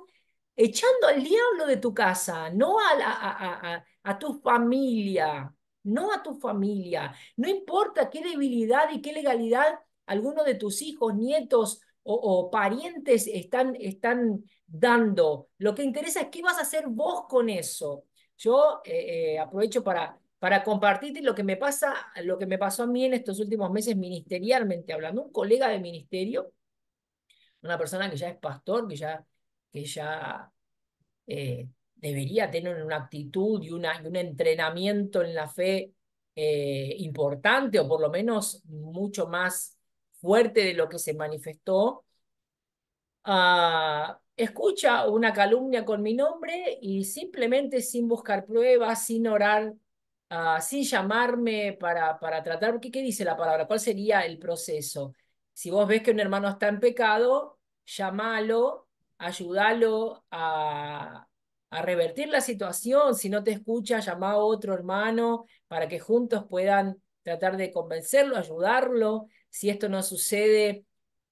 Speaker 1: echando al diablo de tu casa, no a tu familia, no a tu familia. No importa qué debilidad y qué legalidad alguno de tus hijos, nietos o parientes están dando. Lo que interesa es qué vas a hacer vos con eso. Yo aprovecho para compartirte lo que me pasó a mí en estos últimos meses ministerialmente hablando. Un colega de ministerio, una persona que ya es pastor, que ya debería tener una actitud y un entrenamiento en la fe importante, o por lo menos mucho más fuerte de lo que se manifestó. Escucha una calumnia con mi nombre y simplemente sin buscar pruebas, sin orar, sin llamarme para tratar, ¿qué dice la palabra? ¿Cuál sería el proceso? Si vos ves que un hermano está en pecado, llámalo, ayúdalo a revertir la situación. Si no te escucha, llama a otro hermano para que juntos puedan tratar de convencerlo, ayudarlo. Si esto no sucede,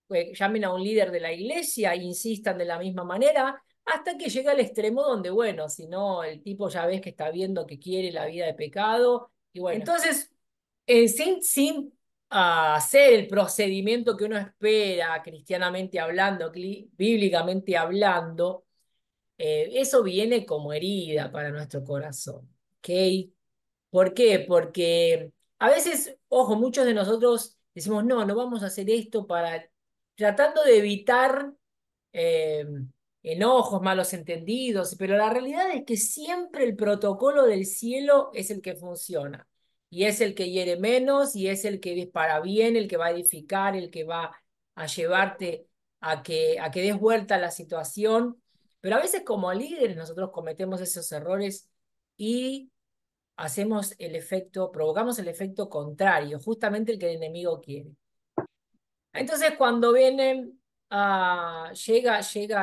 Speaker 1: llamen a un líder de la iglesia e insistan de la misma manera, hasta que llega al extremo donde, bueno, si no, el tipo ya ves que está viendo que quiere la vida de pecado, y bueno. Entonces, sin hacer el procedimiento que uno espera, cristianamente hablando, bíblicamente hablando, eso viene como herida para nuestro corazón, ¿ok? ¿Por qué? Porque a veces, ojo, muchos de nosotros decimos, no, no vamos a hacer esto para, tratando de evitar eh, enojos, malos entendidos, pero la realidad es que siempre el protocolo del cielo es el que funciona, y es el que hiere menos, y es el que es para bien, el que va a edificar, el que va a llevarte a que des vuelta a la situación. Pero a veces como líderes nosotros cometemos esos errores y provocamos el efecto contrario, justamente el que el enemigo quiere. Entonces, cuando llega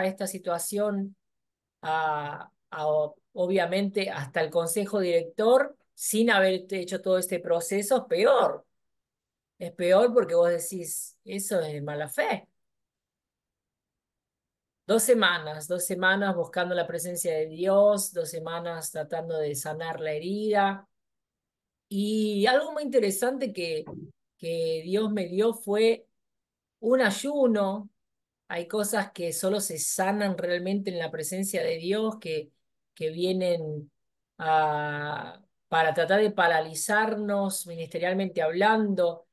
Speaker 1: esta situación, obviamente hasta el consejo director, sin haber hecho todo este proceso, es peor. Es peor porque vos decís, eso es de mala fe. 2 semanas buscando la presencia de Dios, 2 semanas tratando de sanar la herida. Y algo muy interesante que Dios me dio fue un ayuno. Hay cosas que solo se sanan realmente en la presencia de Dios, que vienen para tratar de paralizarnos ministerialmente hablando.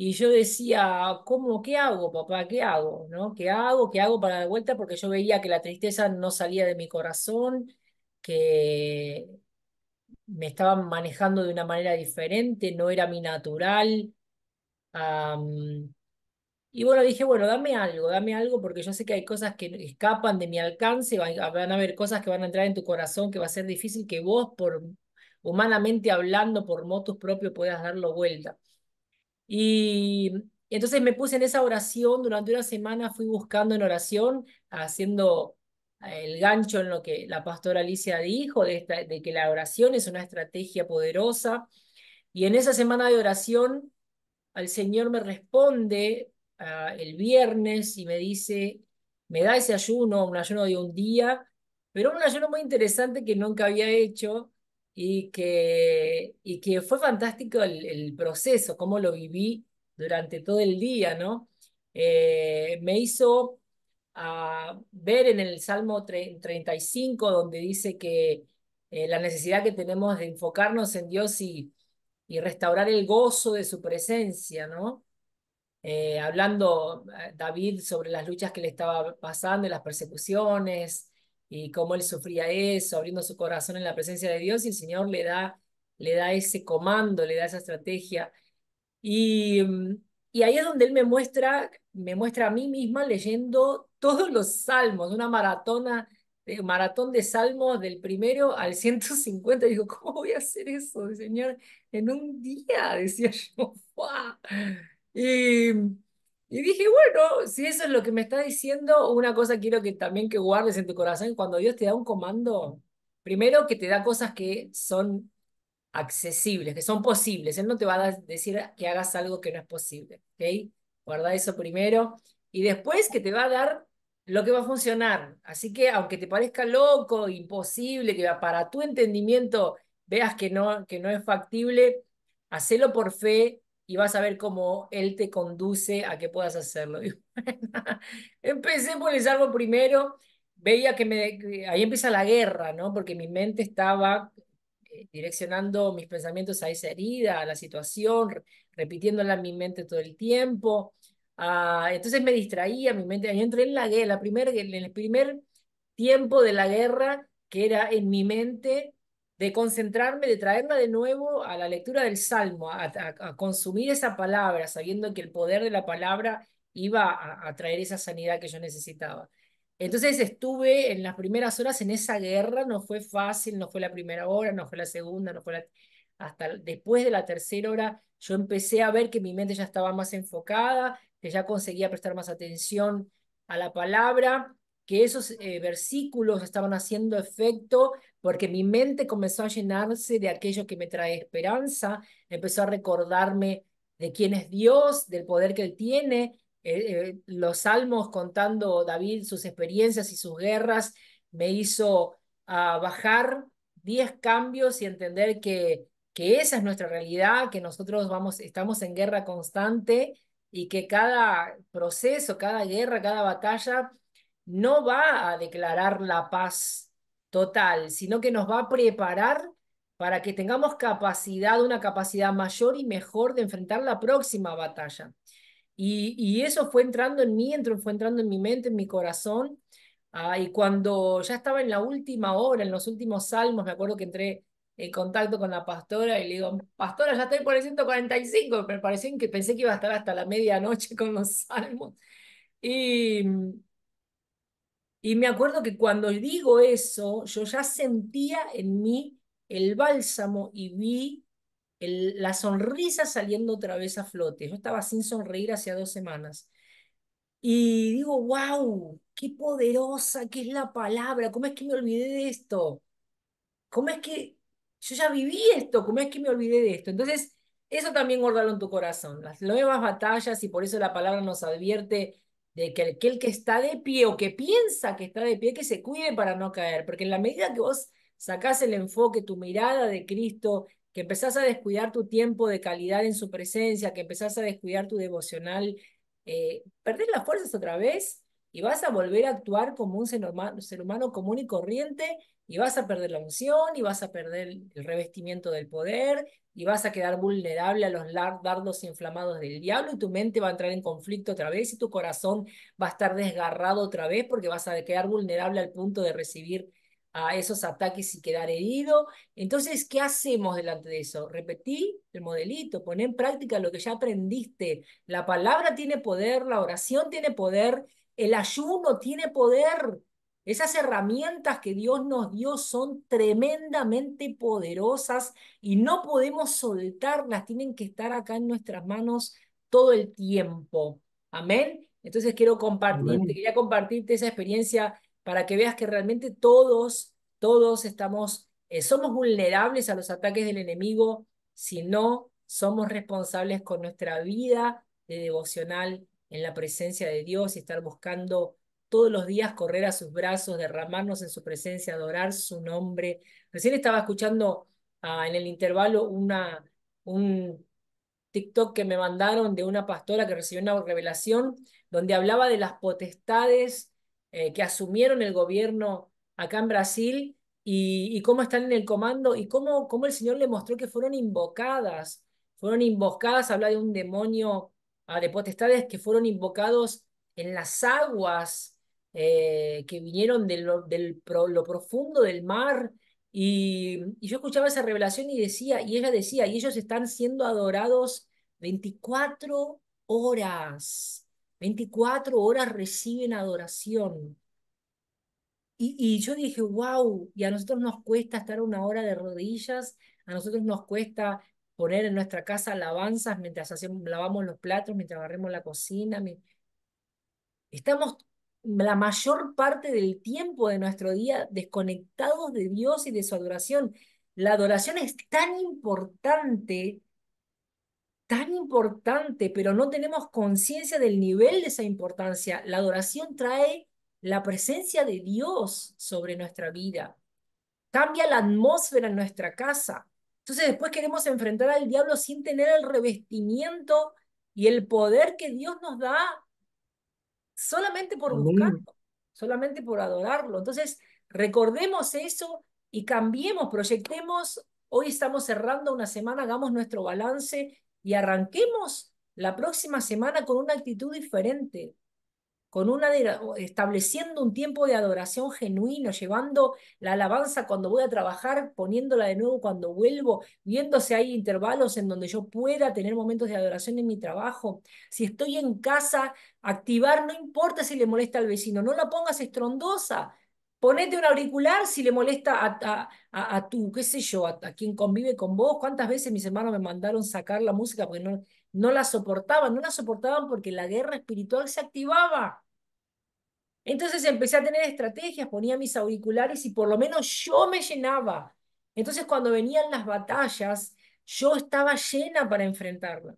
Speaker 1: Y yo decía, ¿cómo? ¿Qué hago, papá? ¿Qué hago? ¿No? ¿Qué hago? ¿Qué hago para dar vuelta? Porque yo veía que la tristeza no salía de mi corazón, que me estaba manejando de una manera diferente, no era mi natural. Am, y bueno, dije, bueno, dame algo, porque yo sé que hay cosas que escapan de mi alcance, van a haber cosas que van a entrar en tu corazón que va a ser difícil que vos, por humanamente hablando, por motus propio, puedas darlo vuelta. Y entonces me puse en esa oración, durante una semana fui buscando en oración, haciendo el gancho en lo que la pastora Alicia dijo, de que la oración es una estrategia poderosa. Y en esa semana de oración al Señor me responde el viernes y me dice, me da ese ayuno, un ayuno de un día, pero un ayuno muy interesante que nunca había hecho y que fue fantástico el proceso, cómo lo viví durante todo el día, ¿no? Me hizo ver en el Salmo 35, donde dice que la necesidad que tenemos de enfocarnos en Dios y restaurar el gozo de su presencia, ¿no? Hablando David sobre las luchas que le estaba pasando y las persecuciones y cómo él sufría eso, abriendo su corazón en la presencia de Dios y el Señor le da ese comando, le da esa estrategia. Y, y ahí es donde él me muestra a mí misma leyendo todos los salmos, una maratón de salmos del primero al 150. Y digo, ¿cómo voy a hacer eso, Señor? En un día, decía yo. ¡Fua! Y, y dije, bueno, si eso es lo que me está diciendo, una cosa quiero que también que guardes en tu corazón, cuando Dios te da un comando, primero que te da cosas que son accesibles, que son posibles. Él no te va a decir que hagas algo que no es posible, ¿ok? Guarda eso primero. Y después que te va a dar lo que va a funcionar. Así que aunque te parezca loco, imposible, que para tu entendimiento veas que no es factible, hacelo por fe y vas a ver cómo Él te conduce a que puedas hacerlo. Empecé por el salmo primero, veía que ahí empieza la guerra, ¿no? Porque mi mente estaba direccionando mis pensamientos a esa herida, a la situación, repitiéndola en mi mente todo el tiempo. Entonces me distraía mi mente. Ahí entré en la guerra, en el primer tiempo de la guerra, que era en mi mente, de concentrarme, de traerla de nuevo a la lectura del Salmo, a consumir esa palabra, sabiendo que el poder de la palabra iba a traer esa sanidad que yo necesitaba. Entonces estuve en las primeras horas en esa guerra, no fue fácil, no fue la primera hora, no fue la segunda, no fue hasta después de la tercera hora yo empecé a ver que mi mente ya estaba más enfocada, que ya conseguía prestar más atención a la palabra, que esos versículos estaban haciendo efecto porque mi mente comenzó a llenarse de aquello que me trae esperanza, empezó a recordarme de quién es Dios, del poder que Él tiene, los salmos contando David sus experiencias y sus guerras, me hizo bajar 10 cambios y entender que esa es nuestra realidad, que nosotros estamos en guerra constante y que cada proceso, cada guerra, cada batalla no va a declarar la paz total, sino que nos va a preparar para que tengamos una capacidad mayor y mejor de enfrentar la próxima batalla. Y eso fue entrando en mí, fue entrando en mi mente, en mi corazón. Y cuando ya estaba en la última hora, en los últimos salmos, me acuerdo que entré en contacto con la pastora y le digo, pastora, ya estoy por el 145, me pareció que pensé que iba a estar hasta la medianoche con los salmos. Y, y me acuerdo que cuando digo eso, yo ya sentía en mí el bálsamo y vi la sonrisa saliendo otra vez a flote. Yo estaba sin sonreír hacía 2 semanas. Y digo, wow, qué poderosa que es la palabra, ¿cómo es que me olvidé de esto? ¿Cómo es que yo ya viví esto? ¿Cómo es que me olvidé de esto? Entonces, eso también guárdalo en tu corazón, las nuevas batallas, y por eso la palabra nos advierte de que aquel que está de pie o que piensa que está de pie, que se cuide para no caer, porque en la medida que vos sacás el enfoque, tu mirada de Cristo, que empezás a descuidar tu tiempo de calidad en su presencia, que empezás a descuidar tu devocional, perdés las fuerzas otra vez y vas a volver a actuar como un ser humano común y corriente y vas a perder la unción, y vas a perder el revestimiento del poder, y vas a quedar vulnerable a los dardos inflamados del diablo, y tu mente va a entrar en conflicto otra vez, y tu corazón va a estar desgarrado otra vez, porque vas a quedar vulnerable al punto de recibir a esos ataques y quedar herido. Entonces, ¿qué hacemos delante de eso? Repetí el modelito, poné en práctica lo que ya aprendiste. La palabra tiene poder, la oración tiene poder, el ayuno tiene poder. Esas herramientas que Dios nos dio son tremendamente poderosas y no podemos soltarlas, tienen que estar acá en nuestras manos todo el tiempo. Amén. Entonces
Speaker 2: Amén.
Speaker 1: quería compartirte esa experiencia para que veas que realmente todos somos vulnerables a los ataques del enemigo si no somos responsables con nuestra vida de devocional en la presencia de Dios y estar buscando todos los días correr a sus brazos, derramarnos en su presencia, adorar su nombre. Recién estaba escuchando en el intervalo un TikTok que me mandaron de una pastora que recibió una revelación donde hablaba de las potestades que asumieron el gobierno acá en Brasil y cómo están en el comando y cómo el Señor le mostró que fueron invocadas, habla de un demonio, de potestades que fueron invocados en las aguas que vinieron lo profundo del mar. Y yo escuchaba esa revelación y ella decía, y ellos están siendo adorados 24 horas. 24 horas reciben adoración. Y yo dije, wow, y a nosotros nos cuesta estar 1 hora de rodillas, a nosotros nos cuesta poner en nuestra casa alabanzas mientras lavamos los platos, mientras barremos la cocina. Estamos la mayor parte del tiempo de nuestro día desconectados de Dios y de su adoración. La adoración es tan importante, pero no tenemos conciencia del nivel de esa importancia. La adoración trae la presencia de Dios sobre nuestra vida, cambia la atmósfera en nuestra casa. Entonces después queremos enfrentar al diablo sin tener el revestimiento y el poder que Dios nos da solamente por
Speaker 2: Amén.
Speaker 1: buscarlo, solamente por adorarlo. Entonces, recordemos eso y cambiemos, proyectemos. Hoy estamos cerrando una semana, hagamos nuestro balance y arranquemos la próxima semana con una actitud diferente, estableciendo un tiempo de adoración genuino, llevando la alabanza cuando voy a trabajar, poniéndola de nuevo cuando vuelvo, viendo si hay intervalos en donde yo pueda tener momentos de adoración en mi trabajo. Si estoy en casa, activar, no importa si le molesta al vecino, no la pongas estrondosa. Ponete un auricular si le molesta a tu, qué sé yo, a quien convive con vos. ¿Cuántas veces mis hermanos me mandaron sacar la música porque no la soportaban? No la soportaban porque la guerra espiritual se activaba. Entonces empecé a tener estrategias, ponía mis auriculares y por lo menos yo me llenaba. Entonces cuando venían las batallas, yo estaba llena para enfrentarlas.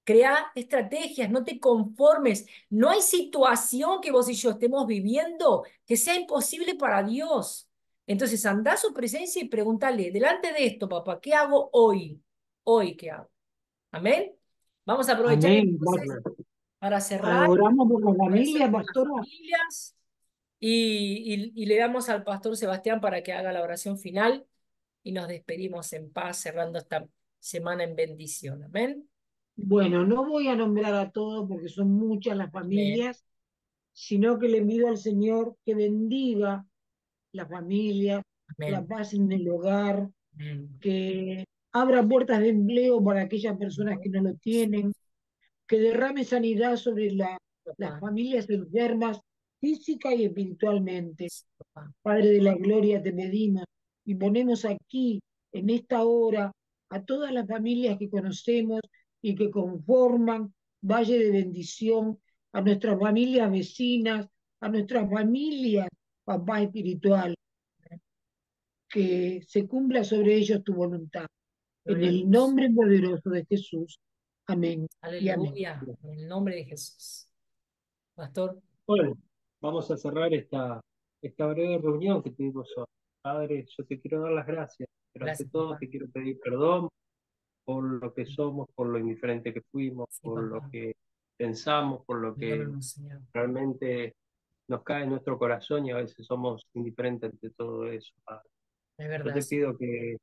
Speaker 1: Crea estrategias, no te conformes. No hay situación que vos y yo estemos viviendo que sea imposible para Dios. Entonces anda a su presencia y pregúntale, delante de esto, papá, ¿qué hago hoy? Hoy, ¿qué hago? Amén. Vamos a aprovechar
Speaker 2: Amén,
Speaker 1: entonces
Speaker 2: Bárbara.
Speaker 1: para cerrar,
Speaker 2: Oramos por la
Speaker 1: para hacer
Speaker 2: familia,
Speaker 1: por las
Speaker 2: pastora.
Speaker 1: familias y le damos al pastor Sebastián para que haga la oración final y nos despedimos en paz, cerrando esta semana en bendición. Amén.
Speaker 2: Bueno, no voy a nombrar a todos porque son muchas las
Speaker 1: Amén.
Speaker 2: familias, sino que le pido al Señor que bendiga la familia, la
Speaker 1: Amén.
Speaker 2: paz en el hogar,
Speaker 1: Amén.
Speaker 2: que abra puertas de empleo para aquellas personas que no lo tienen, que derrame sanidad sobre las
Speaker 1: Papá.
Speaker 2: familias enfermas física y espiritualmente.
Speaker 1: Sí, papá.
Speaker 2: Padre de la Gloria, te pedimos y ponemos aquí, en esta hora, a todas las familias que conocemos y que conforman Valle de Bendición, a nuestras familias vecinas, a nuestras familias, papá espiritual, que se cumpla sobre ellos tu voluntad. En
Speaker 1: Gloria a
Speaker 2: el
Speaker 1: Dios.
Speaker 2: nombre poderoso de Jesús. Amén y amén.
Speaker 1: Aleluya. En el nombre de Jesús. Pastor,
Speaker 3: Bueno, vamos a cerrar esta breve reunión que tuvimos hoy. Padre, yo te quiero dar las gracias, pero ante
Speaker 1: gracias,
Speaker 3: todo
Speaker 1: papá.
Speaker 3: te quiero pedir perdón por lo que somos, por lo indiferente que fuimos,
Speaker 1: Sí,
Speaker 3: por lo
Speaker 1: papá.
Speaker 3: que pensamos, por lo que
Speaker 1: Perdónanos, Señor.
Speaker 3: realmente nos cae en nuestro corazón y a veces somos indiferentes ante todo eso, Padre.
Speaker 1: Es
Speaker 3: Yo
Speaker 1: verdad,
Speaker 3: te pido
Speaker 1: Señor.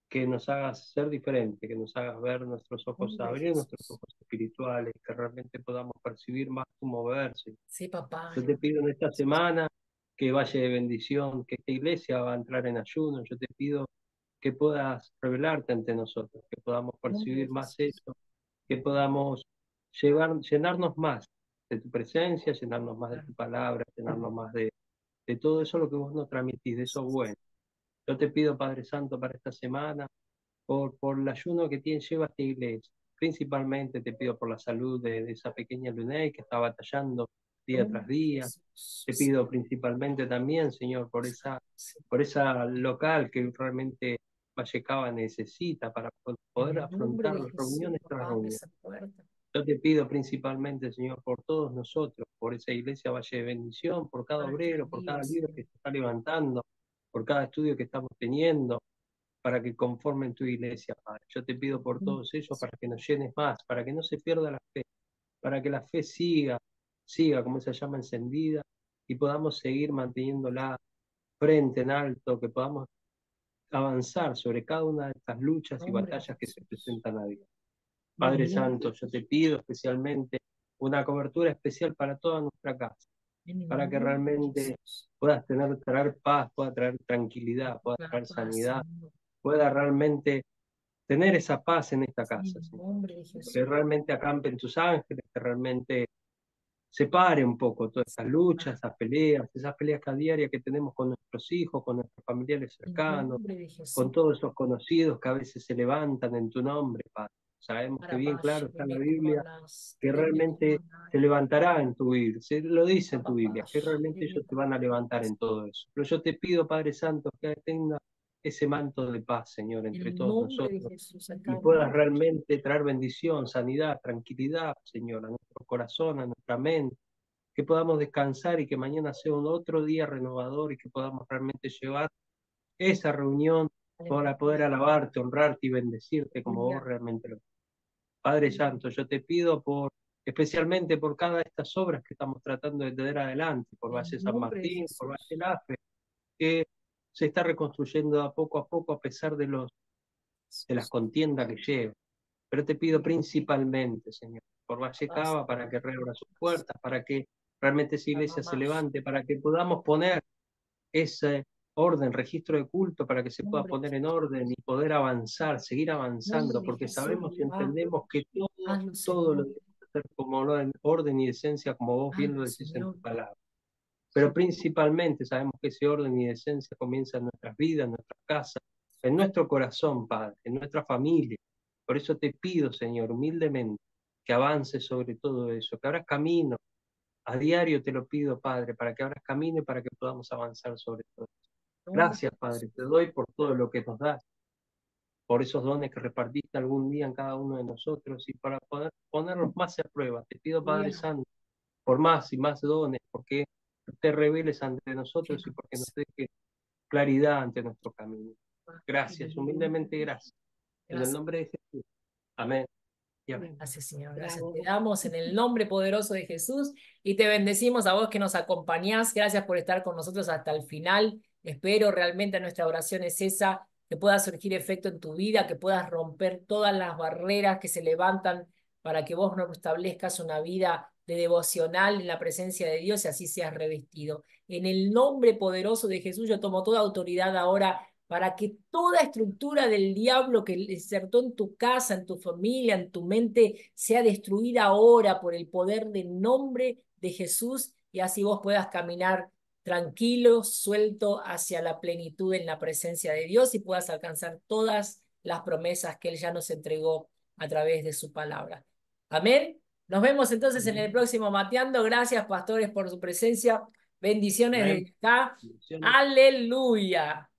Speaker 3: que nos hagas ser diferente, que nos hagas ver nuestros
Speaker 1: En el
Speaker 3: ojos,
Speaker 1: nombre de
Speaker 3: abrir nuestros
Speaker 1: Jesús.
Speaker 3: ojos espirituales, que realmente podamos percibir más tu moverse.
Speaker 1: Sí, papá.
Speaker 3: Yo te pido en esta semana que valle de bendición, que esta iglesia va a entrar en ayuno. Yo te pido que puedas revelarte ante nosotros, que podamos percibir más eso, que podamos llenarnos más de tu presencia, llenarnos más de tu palabra, llenarnos más de todo eso lo que vos nos transmitís, de eso bueno. Yo te pido, Padre Santo, para esta semana, por el ayuno que lleva esta iglesia. Principalmente te pido por la salud de esa pequeña Luney que está batallando día tras día. Te pido principalmente también, Señor, por esa local que realmente Vallecaba necesita para poder afrontar reuniones tras reuniones. Yo te pido principalmente, Señor, por todos nosotros, por esa iglesia Valle de Bendición, por cada obrero, por cada líder que se está levantando, por cada estudio que estamos teniendo, para que conformen tu iglesia, Padre. Yo te pido por todos ellos para que nos llenes más, para que no se pierda la fe, para que la fe siga, como se llama, encendida, y podamos seguir manteniéndola frente en alto, que podamos avanzar sobre cada una de estas luchas y batallas que se presentan a Dios. Padre Santo, yo te pido especialmente una cobertura especial para toda nuestra casa, para que realmente puedas traer paz, pueda traer tranquilidad, pueda traer sanidad, pueda realmente tener esa paz en esta casa, Señor. Que realmente acampen tus ángeles, que realmente separe un poco todas estas luchas, esas peleas cada diaria que tenemos con nuestros hijos, con nuestros familiares cercanos, con todos esos conocidos que a veces se levantan en tu nombre, Padre. Sabemos que bien claro está en la Biblia que realmente se levantará en tu Biblia, se lo dice en tu Biblia, que realmente ellos te van a levantar en todo eso. Pero yo te pido, Padre Santo, que tenga ese manto de paz, Señor, entre todos nosotros, y puedas realmente traer bendición, sanidad, tranquilidad, Señor, a nuestro corazón, a nuestra mente, que podamos descansar y que mañana sea un otro día renovador y que podamos realmente llevar esa reunión para poder alabarte, honrarte y bendecirte como vos realmente lo. Padre Santo, yo te pido especialmente por cada de estas obras que estamos tratando de tener adelante, por Valle San Martín, por Valle Lafe, que se está reconstruyendo a poco a pesar de las contiendas que lleva. Pero te pido principalmente, Señor, por Valle Cava, para que reabra sus puertas, para que realmente esa iglesia se levante, para que podamos poner ese orden, registro de culto, para que se pueda poner en orden y poder avanzar, seguir avanzando, porque sabemos y entendemos que todo lo debemos hacer como en orden y decencia, como vos bien lo decís en tu palabra. Pero principalmente sabemos que ese orden y decencia comienza en nuestras vidas, en nuestras casas, en nuestro corazón, Padre, en nuestra familia. Por eso te pido, Señor, humildemente, que avances sobre todo eso, que abras camino. A diario te lo pido, Padre, para que abras camino y para que podamos avanzar sobre todo eso. Gracias, Padre, te doy por todo lo que nos das, por esos dones que repartiste algún día en cada uno de nosotros y para poder ponerlos más a prueba. Te pido, Padre Santo, por más y más dones, porque te reveles ante nosotros y porque nos dejes claridad ante nuestro camino. Gracias, humildemente gracias. En el nombre de Jesús. Amén.
Speaker 1: Gracias, Señor. Gracias. Te damos en el nombre poderoso de Jesús y te bendecimos a vos que nos acompañás. Gracias por estar con nosotros hasta el final. Espero realmente nuestra oración es esa, que pueda surgir efecto en tu vida, que puedas romper todas las barreras que se levantan para que vos nos establezcas una vida de devocional en la presencia de Dios y así seas revestido. En el nombre poderoso de Jesús yo tomo toda autoridad ahora para que toda estructura del diablo que insertó en tu casa, en tu familia, en tu mente, sea destruida ahora por el poder del nombre de Jesús y así vos puedas caminar tranquilo, suelto hacia la plenitud en la presencia de Dios y puedas alcanzar todas las promesas que Él ya nos entregó a través de su palabra. Amén. Nos vemos entonces en el próximo Mateando. Gracias, pastores, por su presencia. Bendiciones
Speaker 3: Amén.
Speaker 1: de acá.
Speaker 3: Bendiciones.
Speaker 1: Aleluya.